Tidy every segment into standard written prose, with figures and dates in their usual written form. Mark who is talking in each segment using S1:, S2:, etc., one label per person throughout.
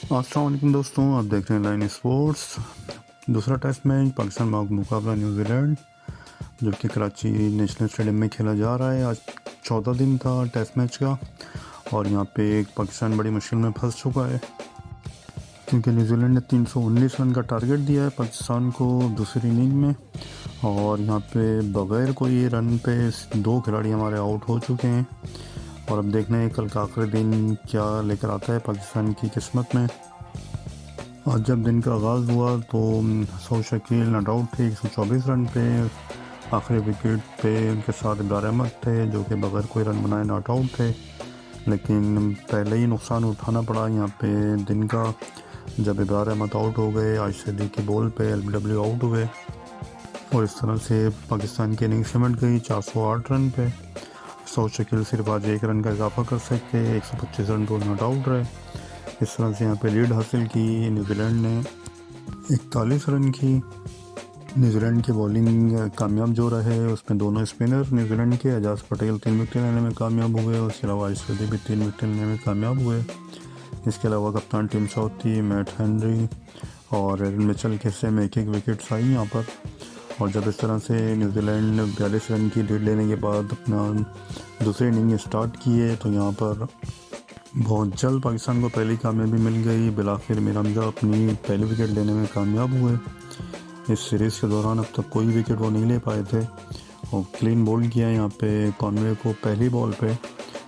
S1: अस्सलाम वालेकुम दोस्तों, आप देख रहे हैं लाइन स्पोर्ट्स। दूसरा टेस्ट मैच पाकिस्तान का मुकाबला न्यूजीलैंड, जो कि कराची नेशनल स्टेडियम में खेला जा रहा है। आज 14 दिन था टेस्ट मैच का और यहाँ पे पाकिस्तान बड़ी मुश्किल में फंस चुका है, क्योंकि न्यूजीलैंड ने 319 रन का टारगेट दिया है पाकिस्तान को दूसरी इनिंग में। और यहाँ पे बग़ैर कोई रन पे 2 खिलाड़ी हमारे आउट हो चुके हैं। और अब देखना है कल का आखिरी दिन क्या लेकर आता है पाकिस्तान की किस्मत में। आज जब दिन का आगाज़ हुआ तो सऊद शकील नॉट आउट थे 124 रन पे। आखिरी विकेट पे उनके साथ इब्रार अहमद थे, जो कि बगैर कोई रन बनाए नॉट आउट थे, लेकिन पहले ही नुकसान उठाना पड़ा यहाँ पे दिन का, जब इब्रार अहमद आउट हो गए। आशिफ की बॉल पे LBW आउट हुए और इस तरह से पाकिस्तान की इनिंग सिमट गई 408 रन पे। सऊद शकील सिर्फ आज 1 रन का इजाफा कर सकते, 125 रन पर नॉट आउट रहे। इस तरह से यहाँ पे लीड हासिल की न्यूजीलैंड ने 41 रन की। न्यूजीलैंड की बॉलिंग कामयाब जो रहे, उसमें दोनों स्पिनर न्यूजीलैंड के एजाज पटेल 3 विकेट लेने में कामयाब हुए, उसके अलावा आशिफ भी 3 विकेट लेने में कामयाब हुए। इसके अलावा कप्तान टीम साउथी मैट हेनरी और एरन मिचेल के हिस्से में 1-1 विकेट्स आई यहाँ पर। और जब इस तरह से न्यूजीलैंड 42 रन की लीड लेने के बाद अपना दूसरी इनिंग स्टार्ट किए, तो यहाँ पर बहुत जल्द पाकिस्तान को पहली कामयाबी मिल गई। बिलाखिर मीर हमजा अपनी पहली विकेट लेने में कामयाब हुए। इस सीरीज़ के दौरान अब तक कोई विकेट वो नहीं ले पाए थे और क्लीन बोल्ड किया यहाँ पे कॉनवे को पहली बॉल पे।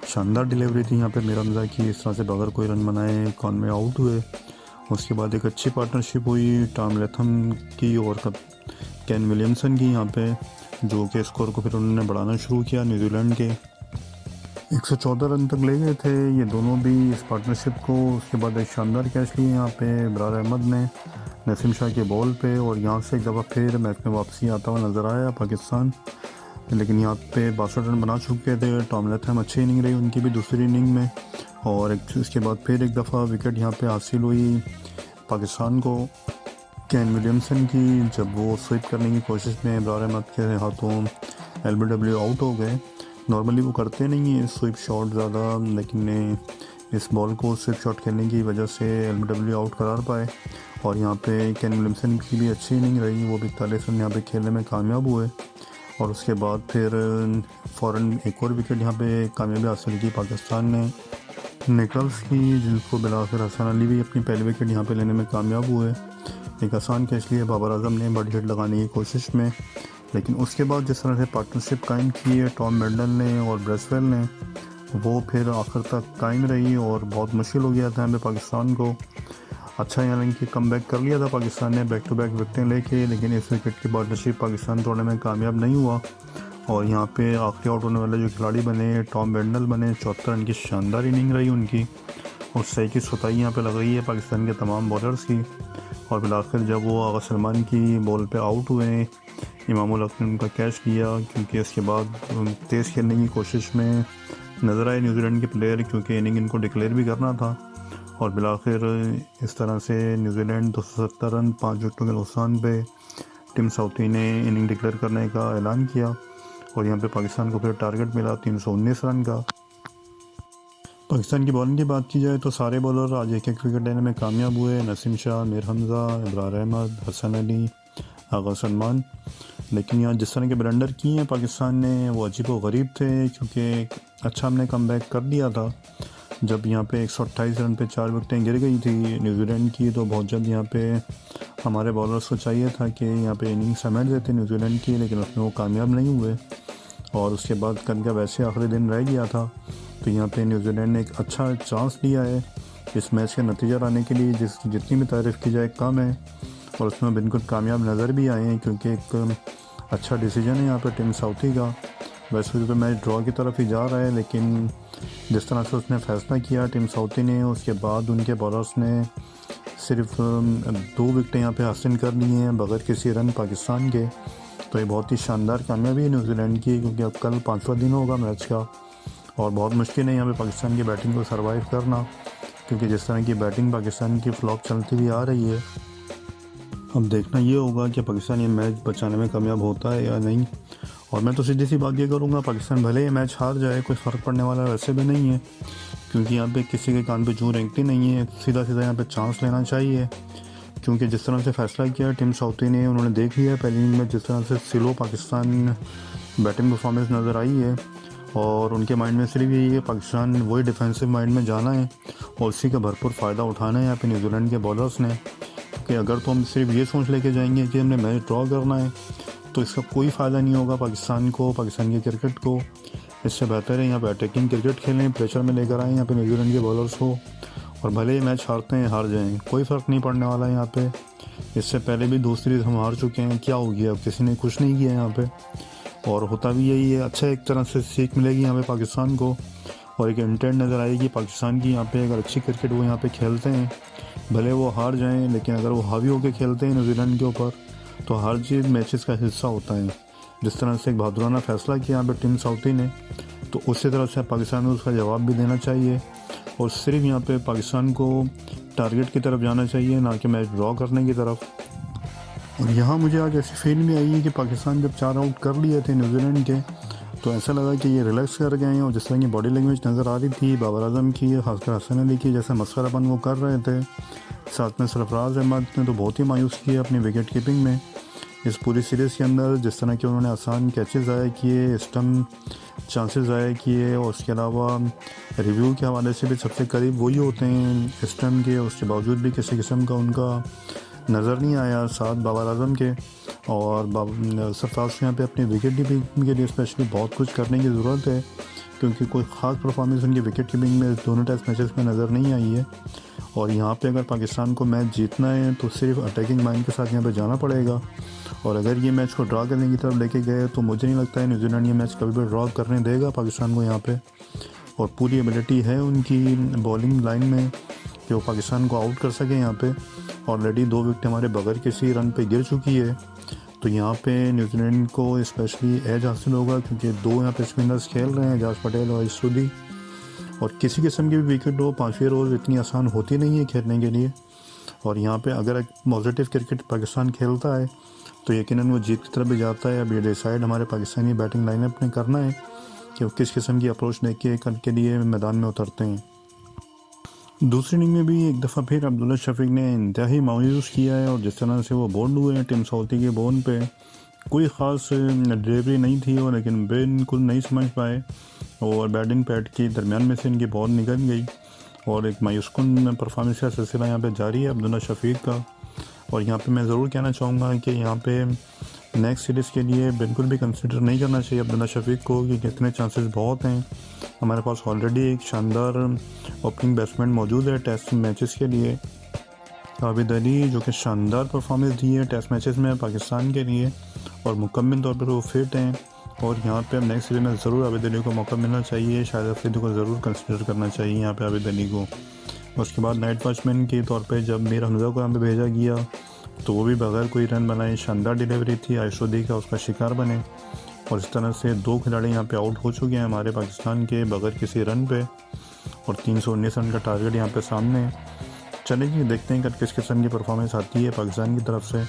S1: शानदार डिलीवरी थी यहाँ पे मीर हमजा की, इस तरह से बगैर कोई रन बनाए कॉनवे आउट हुए। उसके बाद एक अच्छी पार्टनरशिप हुई टॉम लैथम की और केन विलियमसन की यहाँ पे, जो कि स्कोर को फिर उन्होंने बढ़ाना शुरू किया। न्यूजीलैंड के 114 रन तक ले गए थे ये दोनों भी इस पार्टनरशिप को। उसके बाद एक शानदार कैच लिए यहाँ पे इब्रार अहमद ने नसीम शाह के बॉल पे, और यहाँ से एक दफ़ा फिर मैच में वापसी आता हुआ नज़र आया पाकिस्तान। लेकिन यहाँ पे 62 रन बना चुके थे। टॉम लैथम अच्छी इनिंग रही उनकी भी दूसरी इनिंग में, और इसके बाद फिर एक दफ़ा विकेट यहाँ पे हासिल हुई पाकिस्तान को केन विलियमसन की, जब वो स्वीप करने की कोशिश में इब्रार अहमद के हाथों LBW आउट हो गए। नॉर्मली वो करते नहीं है स्वीप शॉट ज़्यादा, लेकिन इस बॉल को स्वीप शॉट खेलने की वजह से LBW आउट करार पाए। और यहाँ पे केन विलियमसन की भी अच्छी इनिंग रही, वो भी 41 रन यहाँ पे खेलने में कामयाब हुए। और उसके बाद फिर फ़ौरन एक और विकेट यहाँ पे कामयाबी हासिल की पाकिस्तान ने निकल्स की, जिनको बिलाखिर हसन अली भी अपनी पहली विकेट यहाँ पे लेने में कामयाब हुए। एक आसान कैच लिए बाबर आजम ने बड़ी हिट लगाने की कोशिश में, लेकिन उसके बाद जिस तरह से पार्टनरशिप कायम की है टॉम मेंडल ने और ब्रेसवेल ने, वो फिर आखिर तक कायम रही और बहुत मुश्किल हो गया था हमें पाकिस्तान को। अच्छा यानी कि कम बैक कर लिया था पाकिस्तान ने बैक टू बैक विकेटें लेके, लेकिन इस विकेट की पार्टनरशिप पाकिस्तान तोड़ने में कामयाब नहीं हुआ। और यहाँ पे आखिरी आउट होने वाले जो खिलाड़ी बने टॉम मेंडल बने। 74 रन की शानदार इनिंग रही उनकी, और सही की सुताई यहाँ पे लग रही है पाकिस्तान के तमाम बॉलर्स की। और बिलाखिर जब वो आगा सलमान की बॉल पे आउट हुए, इमामुल हक ने उनका कैच लिया, क्योंकि इसके बाद तेज़ खेलने की कोशिश में नज़र आए न्यूजीलैंड के प्लेयर, क्योंकि इनिंग इनको डिक्लेयर भी करना था। और बिलाखिर इस तरह से न्यूजीलैंड 270 रन 5 विकेटों के नुकसान पे टीम साउथी ने इनिंग डिक्लेयर करने का ऐलान किया। और यहाँ पे पाकिस्तान को फिर टारगेट मिला 319 रन का। पाकिस्तान की बॉलिंग की बात की जाए तो सारे बॉलर आज 1-1 विकेट लेने में कामयाब हुए। नसीम शाह, मीर हमजा, इब्रार अहमद, हसन अली, आगा सलमान। लेकिन यहाँ जिस तरह के ब्लंडर किए हैं पाकिस्तान ने, वो अजीब व गरीब थे, क्योंकि अच्छा हमने कम बैक कर दिया था। जब यहाँ पे 128 रन पे 4 विकेटें गिर गई थी न्यूजीलैंड की, तो बहुत जल्द यहाँ पे हमारे बॉलर्स को चाहिए था कि यहाँ पे इनिंग समेट देते न्यूजीलैंड की, लेकिन उसमें वो कामयाब नहीं हुए। और उसके बाद कल का वैसे आखिरी दिन रह गया था, तो यहाँ पे न्यूजीलैंड ने एक अच्छा चांस लिया है इस मैच के नतीजा लाने के लिए, जितनी भी तारीफ़ की जाए कम है। और उसमें बिल्कुल कामयाब नज़र भी आए हैं, क्योंकि एक अच्छा डिसीजन है यहाँ पे टीम साउथी का। वैसे तो मैच ड्रॉ की तरफ ही जा रहा है, लेकिन जिस तरह से उसने फ़ैसला किया टीम साउथी ने, उसके बाद उनके बॉलर्स ने सिर्फ 2 विकेटें यहाँ पे हासिल कर ली हैं बगैर किसी रन पाकिस्तान के। तो ये बहुत ही शानदार कामयाबी है न्यूजीलैंड की, क्योंकि अब कल 5वां दिन होगा मैच का, और बहुत मुश्किल है यहाँ पे पाकिस्तान की बैटिंग को सरवाइव करना, क्योंकि जिस तरह की बैटिंग पाकिस्तान की फ्लॉप चलती हुई आ रही है। अब देखना ये होगा कि पाकिस्तान ये मैच बचाने में कामयाब होता है या नहीं। और मैं तो सीधी सी बात ये करूँगा, पाकिस्तान भले ये मैच हार जाए, कोई फ़र्क पड़ने वाला वैसे भी नहीं है, क्योंकि यहाँ पे किसी के कान पे जूं रेंगती नहीं है, सीधा सीधा यहाँ पे चांस लेना चाहिए। क्योंकि जिस तरह से फैसला किया टीम साउथी ने, उन्होंने देख लिया पहली इनिंग में जिस तरह से स्लो पाकिस्तान बैटिंग परफॉर्मेंस नज़र आई है, और उनके माइंड में सिर्फ यही है पाकिस्तान वही डिफेंसिव माइंड में जाना है और उसी का भरपूर फ़ायदा उठाना है यहाँ पे न्यूजीलैंड के बॉलर्स ने। कि अगर तो हम सिर्फ ये सोच लेके जाएंगे कि हमने मैच ड्रॉ करना है तो इसका कोई फ़ायदा नहीं होगा पाकिस्तान को, पाकिस्तान के क्रिकेट को। इससे बेहतर है यहाँ पे अटैकिंग क्रिकेट खेलें, प्रेशर में लेकर आएँ यहाँ पे न्यूजीलैंड के बॉलर्स को, और भले ही मैच हारते हैं हार जाएँ, कोई फ़र्क नहीं पड़ने वाला है यहाँ पे। इससे पहले भी दूसरी हम हार चुके हैं, क्या हो गया, किसी ने कुछ नहीं किया यहाँ पे, और होता भी यही है। अच्छा, एक तरह से सीख मिलेगी यहाँ पे पाकिस्तान को, और एक इंटेंट नज़र आएगी पाकिस्तान की यहाँ पे। अगर अच्छी क्रिकेट वो यहाँ पे खेलते हैं, भले वो हार जाएं, लेकिन अगर वो हावी होकर खेलते हैं न्यूजीलैंड के ऊपर, तो हार जीत मैचेस का हिस्सा होता है। जिस तरह से एक बहादुराना फैसला किया यहाँ पे टीम साउथी ने, तो उसी तरह से पाकिस्तान को उसका जवाब भी देना चाहिए, और सिर्फ यहाँ पे पाकिस्तान को टारगेट की तरफ जाना चाहिए, ना कि मैच ड्रॉ करने की तरफ। और यहाँ मुझे आज ऐसी फील भी आई है कि पाकिस्तान जब 4 आउट कर लिए थे न्यूजीलैंड के, तो ऐसा लगा कि ये रिलैक्स कर गए हैं, और जिस तरह की बॉडी लैंग्वेज नज़र आ रही थी बाबर आजम की, खासकर हसन अली की, जैसे मस्खरापन वो कर रहे थे, साथ में सरफराज अहमद ने तो बहुत ही मायूस किए अपनी विकेट कीपिंग में इस पूरी सीरीज़ के अंदर। जिस तरह के उन्होंने आसान कैचेस ज़ाया किए, स्टम्प चांसेस ज़ाया किए, और उसके अलावा रिव्यू के हवाले से भी सबसे करीब वही होते हैं स्टम्प के, उसके बावजूद भी किसी किस्म का उनका नज़र नहीं आया साथ बाबर आजम के। और सरफराज को यहाँ पे अपनी विकेट कीपिंग के लिए स्पेशली बहुत कुछ करने की ज़रूरत है, क्योंकि कोई ख़ास परफॉर्मेंस उनकी विकेट कीपिंग में दोनों टेस्ट मैचेस में नज़र नहीं आई है। और यहाँ पे अगर पाकिस्तान को मैच जीतना है तो सिर्फ अटैकिंग माइंड के साथ यहाँ पे जाना पड़ेगा, और अगर ये मैच को ड्रॉ करने की तरफ लेके गए तो मुझे नहीं लगता है न्यूजीलैंड ये मैच कभी भी ड्रॉ करने देगा पाकिस्तान को यहाँ पे। और पूरी एबिलिटी है उनकी बॉलिंग लाइन में कि वो पाकिस्तान को आउट कर सके यहाँ पे। ऑलरेडी 2 विकेट हमारे बगैर किसी रन पे गिर चुकी है, तो यहाँ पे न्यूजीलैंड को स्पेशली एज हासिल होगा, क्योंकि 2 यहाँ पे स्पिनर्स खेल रहे हैं, एजाज पटेल और इसूदी, और किसी किस्म की भी विकेट हो 5वें रोज़ इतनी आसान होती नहीं है खेलने के लिए। और यहाँ पे अगर एक पॉजिटिव क्रिकेट पाकिस्तान खेलता है तो यकीनन वो जीत की तरफ भी जाता है। अब ये डिसाइड हमारे पाकिस्तानी बैटिंग लाइनअप ने करना है कि वो किस किस्म की अप्रोच लेके के लिए मैदान में उतरते हैं। दूसरी इनिंग में भी एक दफ़ा फिर अब्दुल्ला शफीक ने इंतहाई मायूस किया है, और जिस तरह से वो बोल्ड हुए हैं टीम साउथी के बॉल पे, कोई ख़ास डिलीवरी नहीं थी वो, लेकिन बिल्कुल नहीं समझ पाए, और बैटिंग पैड के दरमियान में से इनकी बॉल निकल गई, और एक मायूसकुन परफॉर्मेंस का सिलसिला यहाँ पे जारी है अब्दुल्ला शफीक का। और यहाँ पे मैं ज़रूर कहना चाहूँगा कि यहाँ पे नेक्स्ट सीरीज़ के लिए बिल्कुल भी कंसिडर नहीं करना चाहिए अब्दुल्ला शफीक को, कि कितने चांसेस बहुत हैं। हमारे पास ऑलरेडी एक शानदार ओपनिंग बैट्समैन मौजूद है टेस्ट मैचेस के लिए, आबिद अली, जो कि शानदार परफॉर्मेंस दी है टेस्ट मैचेस में पाकिस्तान के लिए, और मुकम्मल तौर पर वो फिट हैं। और यहाँ पे अब नेक्स्ट सीरीज में ज़रूर आबिद अली को मौका मिलना चाहिए, शाहिद अफरीदी को ज़रूर कंसिडर करना चाहिए यहाँ पे आबिद अली को। उसके बाद नाइट वॉचमैन के तौर पे जब मीर हमज़ा को यहाँ पे भेजा गया तो वो भी बगैर कोई रन बनाए शानदार डिलीवरी थी, आयशुदी का उसका शिकार बने, और इस तरह से 2 खिलाड़ी यहाँ पे आउट हो चुके हैं हमारे पाकिस्तान के बगैर किसी रन पे, और 319 रन का टारगेट यहाँ पे सामने है। चलेंगे देखते हैं कि किस किस्म की परफॉर्मेंस आती है पाकिस्तान की तरफ से।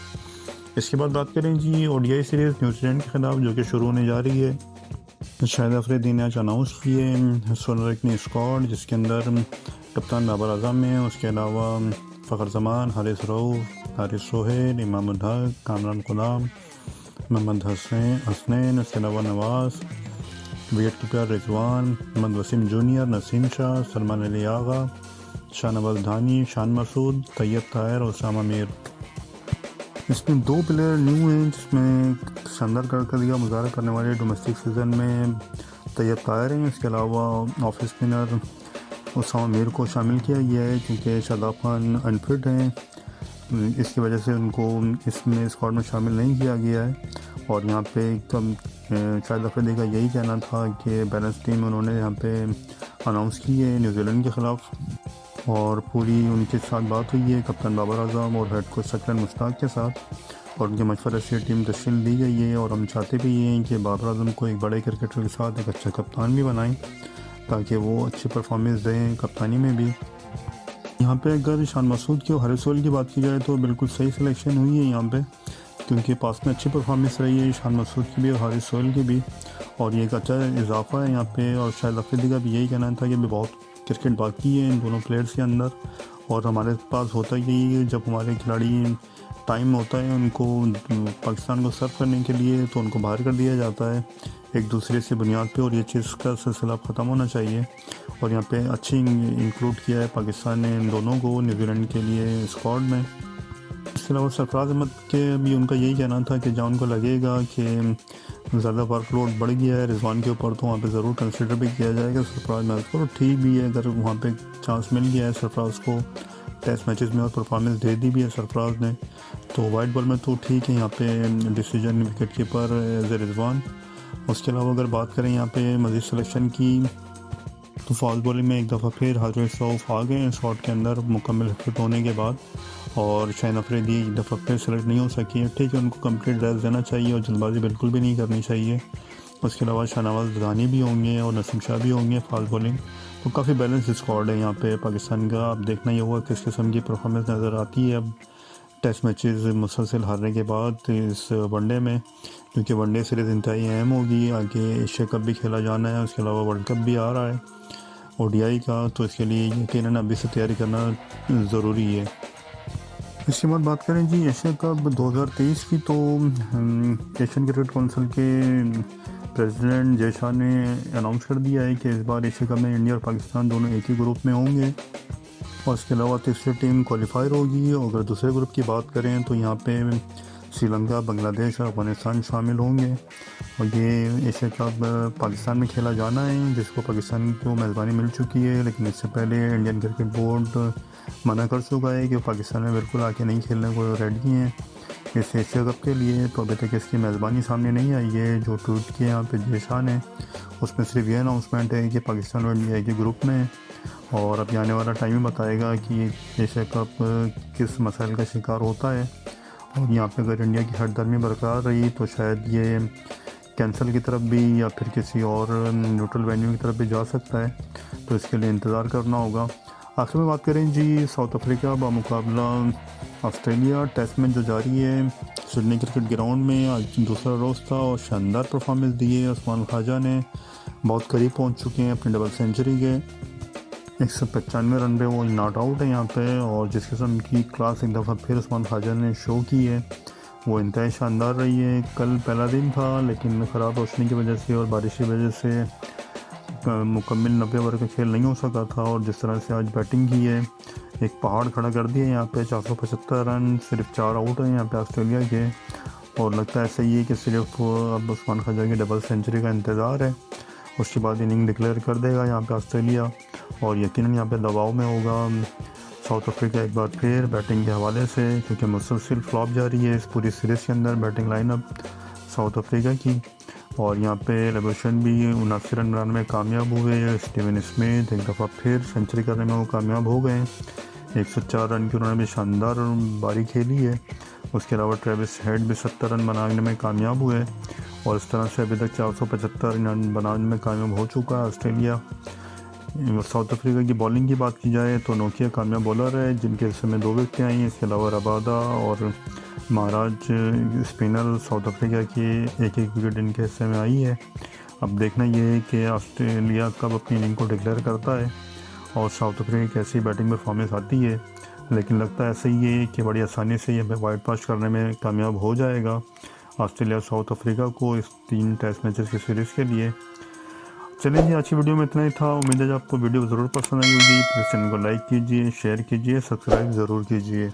S1: इसके बाद बात करें जी ओडीआई सीरीज़ न्यूजीलैंड के ख़िलाफ़ जो कि शुरू होने जा रही है। शाहिद अफरीदी ने आज अनाउंस किए 16 रकनी स्क्वाड, जिसके अंदर कप्तान बाबर आजम है, उसके अलावा फ़खर जमान, हारिस रऊफ़, हारिस सोहेल, इमाम उल हक, कामरान गुलाम, मोहम्मद हसनैन, उसके अलावा Nawaz, wicket keeper Rizwan, Mohammad Wasim junior, Naseem Shah, Salman Ali Agha, Shahnawaz Dhani, Shan Masood, Tayyab Tahir और उसामा मीर। इसमें 2 प्लेयर न्यू हैं, जिसमें शानदार कारकर्दगी का मुजाहरा करने वाले डोमेस्टिक सीज़न में तैयब ताहिर हैं। इसके अलावा ऑफ स्पिनर उसामा मीर को शामिल किया गया है, क्योंकि शादाब खान अनफिट हैं, इसकी वजह से उनको इसमें स्क्वाड में शामिल नहीं किया गया है। और यहाँ पे शाहिद अफरीदी का यही कहना था कि बैलेंस टीम उन्होंने यहाँ पे अनाउंस की है न्यूजीलैंड के ख़िलाफ़, और पूरी उनके साथ बात हुई है कप्तान बाबर आजम और हेड कोच सकरन मुश्ताक के साथ, और उनके मशवरे से टीम तश्कील दी गई है। और हम चाहते भी ये हैं कि बाबर आजम को एक बड़े क्रिकेटर के साथ एक अच्छा कप्तान भी बनाएं, ताकि वो अच्छी परफॉर्मेंस दें कप्तानी में भी। यहाँ पे अगर शान मसूद की और हारिस सोहेल की बात की जाए तो बिल्कुल सही सिलेक्शन हुई है यहाँ पे, क्योंकि पास में अच्छी परफॉर्मेंस रही है शान मसूद की भी और हारिस सोहेल की भी, और ये एक अच्छा इजाफा है यहाँ पे। और शायद अफरीदी का भी यही कहना था कि अभी बहुत क्रिकेट बाकी है इन दोनों प्लेयर्स के अंदर। और हमारे पास होता यही है, जब हमारे खिलाड़ी टाइम होता है उनको पाकिस्तान को सर्व करने के लिए तो उनको बाहर कर दिया जाता है एक दूसरे से बुनियाद पे, और ये चीज़ का सिलसिला ख़त्म होना चाहिए। और यहाँ पे अच्छी इंक्लूड किया है पाकिस्तान ने इन दोनों को न्यूजीलैंड के लिए स्क्वाड में। इसके अलावा सरफराज अहमद के भी उनका यही कहना था कि जहाँ उनको लगेगा कि ज़्यादा वर्कलोड बढ़ गया है रिजवान के ऊपर तो वहाँ पे ज़रूर कंसिडर भी किया जाएगा सरफराज अहमद को। ठीक भी है, अगर वहाँ पे चांस मिल गया है सरफराज को टेस्ट मैचेस में और परफॉर्मेंस दे दी भी है सरफराज ने, तो वाइट बॉल में तो ठीक है। यहाँ पे decision wicket keeper as a Rizwan. उसके अलावा अगर बात करें यहाँ पे मज़ीद सिलेक्शन की, तो फास्ट बॉलिंग में एक दफ़ा फिर हारिस रऊफ आ गए शॉट के अंदर मुकम्मल फिट होने के बाद, और शाहीन अफरीदी एक दफ़ा फिर सेलेक्ट नहीं हो सकी है। ठीक है, उनको कंप्लीट रेस्ट देना चाहिए और जल्दबाजी बिल्कुल भी नहीं करनी चाहिए। उसके अलावा शाहनवाज दरानी भी होंगे और नसीम शाह भी होंगे फास्ट बॉलिंग। तो काफ़ी बैलेंस स्क्वाड है यहाँ पे पाकिस्तान का। अब देखना ये होगा किस किस्म की परफॉर्मेंस नज़र आती है अब टेस्ट मैचेस मुसलसल हारने के बाद इस वनडे में, क्योंकि वनडे सीरीज़ इंतहाई अहम होगी। आगे एशिया कप भी खेला जाना है, उसके अलावा वर्ल्ड कप भी आ रहा है ओडीआई का, तो इसके लिए यकीनन अभी से तैयारी करना ज़रूरी है। इसके बाद बात करें जी एशिया कप 2023 की, तो एशियन क्रिकेट काउंसिल के प्रेसिडेंट जय शाह ने अनाउंस कर दिया है कि इस बार एशिया कप में इंडिया और पाकिस्तान दोनों एक ही ग्रुप में होंगे, और इसके अलावा तीसरी टीम क्वालिफायर होगी। और अगर दूसरे ग्रुप की बात करें तो यहाँ पे श्रीलंका, बांग्लादेश और अफगानिस्तान शामिल होंगे। और ये एशिया कप पाकिस्तान में खेला जाना है, जिसको पाकिस्तान को मेज़बानी मिल चुकी है, लेकिन इससे पहले इंडियन क्रिकेट बोर्ड मना कर चुका है कि पाकिस्तान में बिल्कुल आके नहीं खेलने को रेडी हैं इस एशिया कप के लिए। तो अभी तक इसकी मेज़बानी सामने नहीं आई है। जो ट्वीट किया यहाँ पे जय शाह ने, उसमें सिर्फ ये अनाउंसमेंट है कि पाकिस्तान और इंडिया के ग्रुप में है, और अब आने वाला टाइम ही बताएगा कि एशिया कप किस मसाइल का शिकार होता है। और यहाँ पे अगर इंडिया की हठधर्मी बरकरार रही तो शायद ये कैंसिल की तरफ भी या फिर किसी और न्यूट्रल वेन्यू की तरफ भी जा सकता है, तो इसके लिए इंतज़ार करना होगा। आखिर में बात करें जी साउथ अफ्रीका मुकाबला ऑस्ट्रेलिया टेस्ट मैच जो जारी है सिडनी क्रिकेट ग्राउंड में, आज दूसरा रोज़ था और शानदार परफॉर्मेंस दी है उस्मान ख्वाजा ने। बहुत करीब पहुँच चुके हैं अपनी डबल सेंचुरी के। 195 रन पे वो नॉट आउट है यहाँ पे, और जिस किस्म की क्लास एक दफ़ा फिर उस्मान ख्वाजा ने शो की है वो इंतहाई शानदार रही है। कल पहला दिन था, लेकिन ख़राब रोशनी की वजह से और बारिश की वजह से मुकम्मल 90 ओवर का खेल नहीं हो सका था। और जिस तरह से आज बैटिंग की है, एक पहाड़ खड़ा कर दिया यहाँ पे 475 रन, सिर्फ 4 आउट हैं यहाँ पे ऑस्ट्रेलिया के। और लगता है ऐसा ही है कि सिर्फ अब उस्मान ख्वाजा की डबल सेंचुरी का इंतज़ार है, उसके बाद इनिंग डिक्लेयर कर देगा यहाँ पे ऑस्ट्रेलिया, और यकीनन यहाँ पे दबाव में होगा साउथ अफ्रीका एक बार फिर बैटिंग के हवाले से, क्योंकि मुसलसल फ्लॉप जारी है इस पूरी सीरीज़ के अंदर बैटिंग लाइनअप साउथ अफ्रीका की। और यहाँ पे रेवोल्यूशन भी 79 रन बनाने में कामयाब हुए। स्टीवन स्मिथ एक दफ़ा फिर सेंचुरी करने में वो कामयाब हो गए। 104 रन की उन्होंने भी शानदार बारी खेली है। उसके अलावा ट्रेविस हेड भी 70 रन बनाने में कामयाब हुए, और इस तरह से अभी तक 475 रन बनाने में कामयाब हो चुका है ऑस्ट्रेलिया। साउथ अफ्रीका की बॉलिंग की बात की जाए तो नोकिया कामयाब बॉलर है, जिनके हिस्से में 2 विकेटें आई हैं। इसके अलावा रबादा और महाराज स्पिनर साउथ अफ्रीका की एक विकेट इनके हिस्से में आई है। अब देखना ये है कि ऑस्ट्रेलिया कब अपनी इनिंग को डिक्लेयर करता है और साउथ अफ्रीका कैसी बैटिंग परफॉर्मेंस आती है, लेकिन लगता है ऐसा ही है कि बड़ी आसानी से ये वाइट वॉश करने में कामयाब हो जाएगा ऑस्ट्रेलिया साउथ अफ्रीका को इस 3 टेस्ट मैचेस की सीरीज़ के लिए। चलिए जी, आज की वीडियो में इतना ही था। उम्मीद है आपको वीडियो ज़रूर पसंद आई होगी। प्लीज़ चैनल को लाइक कीजिए, शेयर कीजिए, सब्सक्राइब ज़रूर कीजिए।